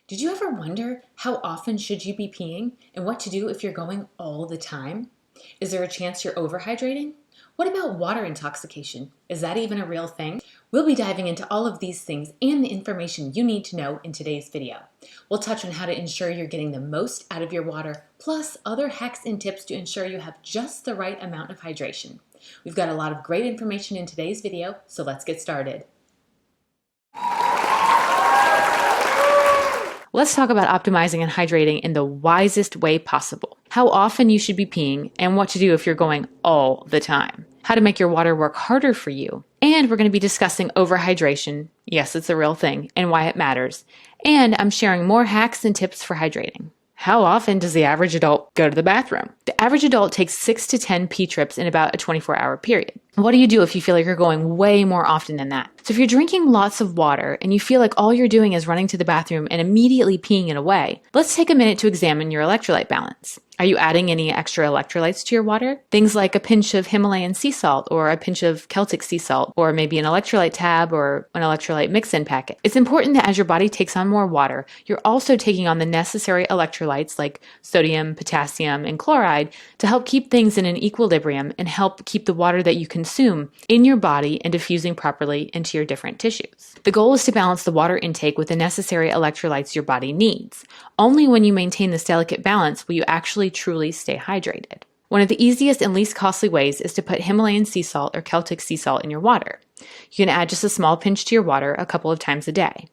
Did you ever wonder how often should you be peeing and what to do if you're going all the time? Is there a chance you're overhydrating? What about water intoxication? Is that even a real thing? We'll be diving into all of these things and the information you need to know in today's video. We'll touch on how to ensure you're getting the most out of your water, plus other hacks and tips to ensure you have just the right amount of hydration. We've got a lot of great information in today's video, so let's get started. Let's talk about optimizing and hydrating in the wisest way possible. How often you should be peeing and what to do if you're going all the time. How to make your water work harder for you. And we're going to be discussing overhydration. Yes, it's a real thing and why it matters. And I'm sharing more hacks and tips for hydrating. How often does the average adult go to the bathroom? The average adult takes 6 to 10 pee trips in about a 24-hour period. What do you do if you feel like you're going way more often than that? So if you're drinking lots of water and you feel like all you're doing is running to the bathroom and immediately peeing it away, let's take a minute to examine your electrolyte balance. Are you adding any extra electrolytes to your water? Things like a pinch of Himalayan sea salt or a pinch of Celtic sea salt, or maybe an electrolyte tab or an electrolyte mix-in packet. It's important that as your body takes on more water, you're also taking on the necessary electrolytes like sodium, potassium, and chloride to help keep things in an equilibrium and help keep the water that you consume in your body and diffusing properly into your different tissues. The goal is to balance the water intake with the necessary electrolytes your body needs. Only when you maintain this delicate balance will you actually truly stay hydrated. One of the easiest and least costly ways is to put Himalayan sea salt or Celtic sea salt in your water. You can add just a small pinch to your water a couple of times a day.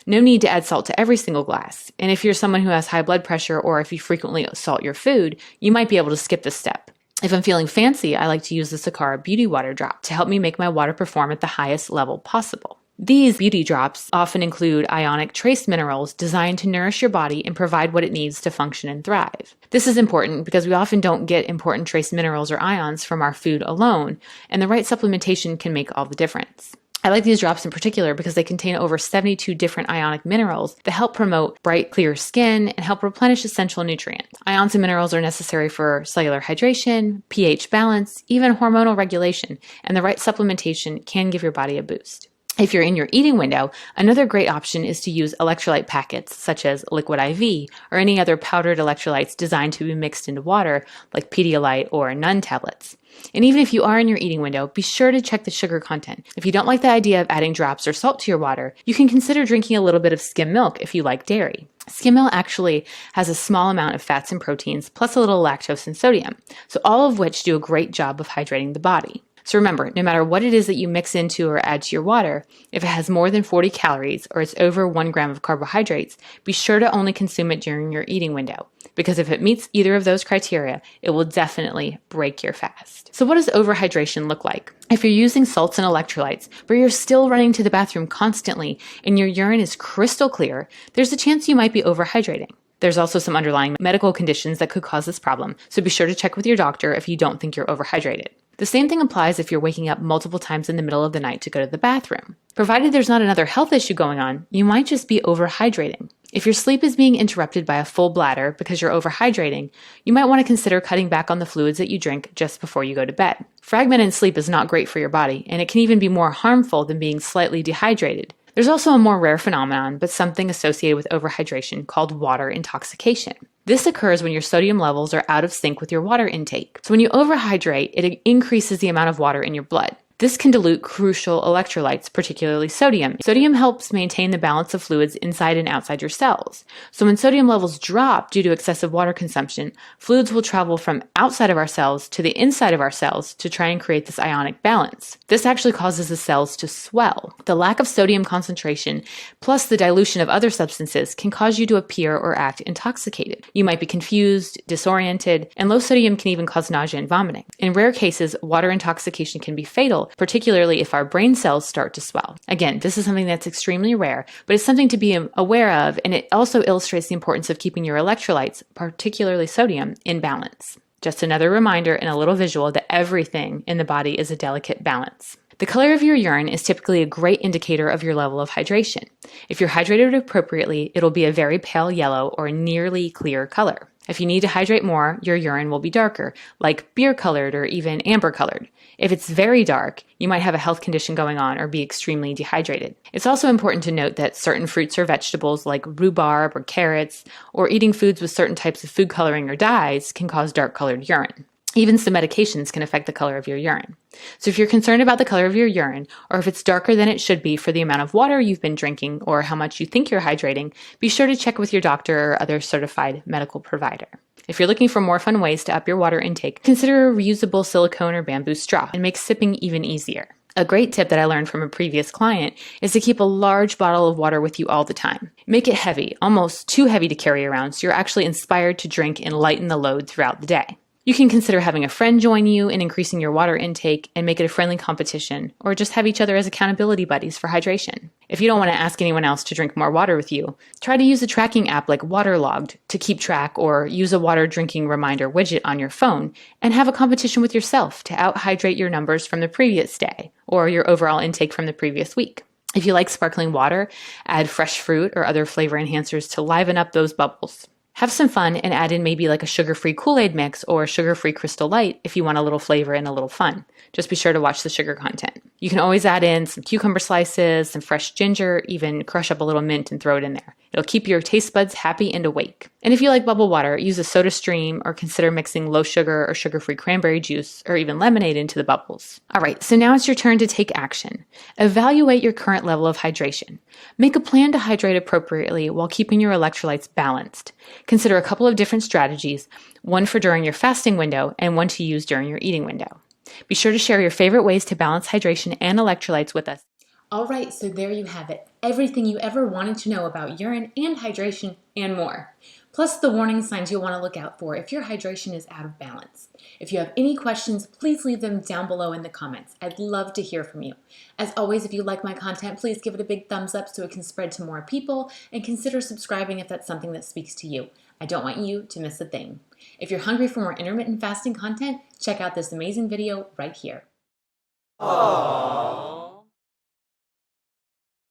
No need to add salt to every single glass. And if you're someone who has high blood pressure or if you frequently salt your food, you might be able to skip this step. If I'm feeling fancy, I like to use the Sakara Beauty Water Drop to help me make my water perform at the highest level possible. These beauty drops often include ionic trace minerals designed to nourish your body and provide what it needs to function and thrive. This is important because we often don't get important trace minerals or ions from our food alone, and the right supplementation can make all the difference. I like these drops in particular because they contain over 72 different ionic minerals that help promote bright, clear skin and help replenish essential nutrients. Ions and minerals are necessary for cellular hydration, pH balance, even hormonal regulation, and the right supplementation can give your body a boost. If you're in your eating window, another great option is to use electrolyte packets such as Liquid IV or any other powdered electrolytes designed to be mixed into water like Pedialyte or Nun tablets. And even if you are in your eating window, be sure to check the sugar content. If you don't like the idea of adding drops or salt to your water, you can consider drinking a little bit of skim milk if you like dairy. Skim milk actually has a small amount of fats and proteins, plus a little lactose and sodium, so all of which do a great job of hydrating the body. So remember, no matter what it is that you mix into or add to your water, if it has more than 40 calories or it's over 1 gram of carbohydrates, be sure to only consume it during your eating window, because if it meets either of those criteria, it will definitely break your fast. So what does overhydration look like? If you're using salts and electrolytes, but you're still running to the bathroom constantly and your urine is crystal clear, there's a chance you might be overhydrating. There's also some underlying medical conditions that could cause this problem, so be sure to check with your doctor if you don't think you're overhydrated. The same thing applies if you're waking up multiple times in the middle of the night to go to the bathroom. Provided there's not another health issue going on, you might just be overhydrating. If your sleep is being interrupted by a full bladder because you're overhydrating, you might want to consider cutting back on the fluids that you drink just before you go to bed. Fragmented sleep is not great for your body, and it can even be more harmful than being slightly dehydrated. There's also a more rare phenomenon, but something associated with overhydration called water intoxication. This occurs when your sodium levels are out of sync with your water intake. So when you overhydrate, it increases the amount of water in your blood. This can dilute crucial electrolytes, particularly sodium. Sodium helps maintain the balance of fluids inside and outside your cells. So when sodium levels drop due to excessive water consumption, fluids will travel from outside of our cells to the inside of our cells to try and create this ionic balance. This actually causes the cells to swell. The lack of sodium concentration plus the dilution of other substances can cause you to appear or act intoxicated. You might be confused, disoriented, and low sodium can even cause nausea and vomiting. In rare cases, water intoxication can be fatal, particularly if our brain cells start to swell. Again, this is something that's extremely rare, but it's something to be aware of, and it also illustrates the importance of keeping your electrolytes, particularly sodium, in balance. Just another reminder and a little visual that everything in the body is a delicate balance. The color of your urine is typically a great indicator of your level of hydration. If you're hydrated appropriately, it'll be a very pale yellow or nearly clear color. If you need to hydrate more, your urine will be darker, like beer colored or even amber colored. If it's very dark, you might have a health condition going on or be extremely dehydrated. It's also important to note that certain fruits or vegetables like rhubarb or carrots, or eating foods with certain types of food coloring or dyes can cause dark colored urine. Even some medications can affect the color of your urine. So if you're concerned about the color of your urine, or if it's darker than it should be for the amount of water you've been drinking or how much you think you're hydrating, be sure to check with your doctor or other certified medical provider. If you're looking for more fun ways to up your water intake, consider a reusable silicone or bamboo straw and make sipping even easier. A great tip that I learned from a previous client is to keep a large bottle of water with you all the time. Make it heavy, almost too heavy to carry around, so you're actually inspired to drink and lighten the load throughout the day. You can consider having a friend join you in increasing your water intake and make it a friendly competition, or just have each other as accountability buddies for hydration. If you don't want to ask anyone else to drink more water with you, try to use a tracking app like Waterlogged to keep track, or use a water drinking reminder widget on your phone and have a competition with yourself to out-hydrate your numbers from the previous day or your overall intake from the previous week. If you like sparkling water, add fresh fruit or other flavor enhancers to liven up those bubbles. Have some fun and add in maybe like a sugar-free Kool-Aid mix or a sugar-free Crystal Light if you want a little flavor and a little fun. Just be sure to watch the sugar content. You can always add in some cucumber slices, some fresh ginger, even crush up a little mint and throw it in there. It'll keep your taste buds happy and awake. And if you like bubble water, use a soda stream or consider mixing low sugar or sugar-free cranberry juice or even lemonade into the bubbles. All right, so now it's your turn to take action. Evaluate your current level of hydration. Make a plan to hydrate appropriately while keeping your electrolytes balanced. Consider a couple of different strategies, one for during your fasting window and one to use during your eating window. Be sure to share your favorite ways to balance hydration and electrolytes with us. All right, so there you have it. Everything you ever wanted to know about urine and hydration and more. Plus the warning signs you'll want to look out for if your hydration is out of balance. If you have any questions, please leave them down below in the comments. I'd love to hear from you. As always, if you like my content, please give it a big thumbs up so it can spread to more people, and consider subscribing if that's something that speaks to you. I don't want you to miss a thing. If you're hungry for more intermittent fasting content, check out this amazing video right here.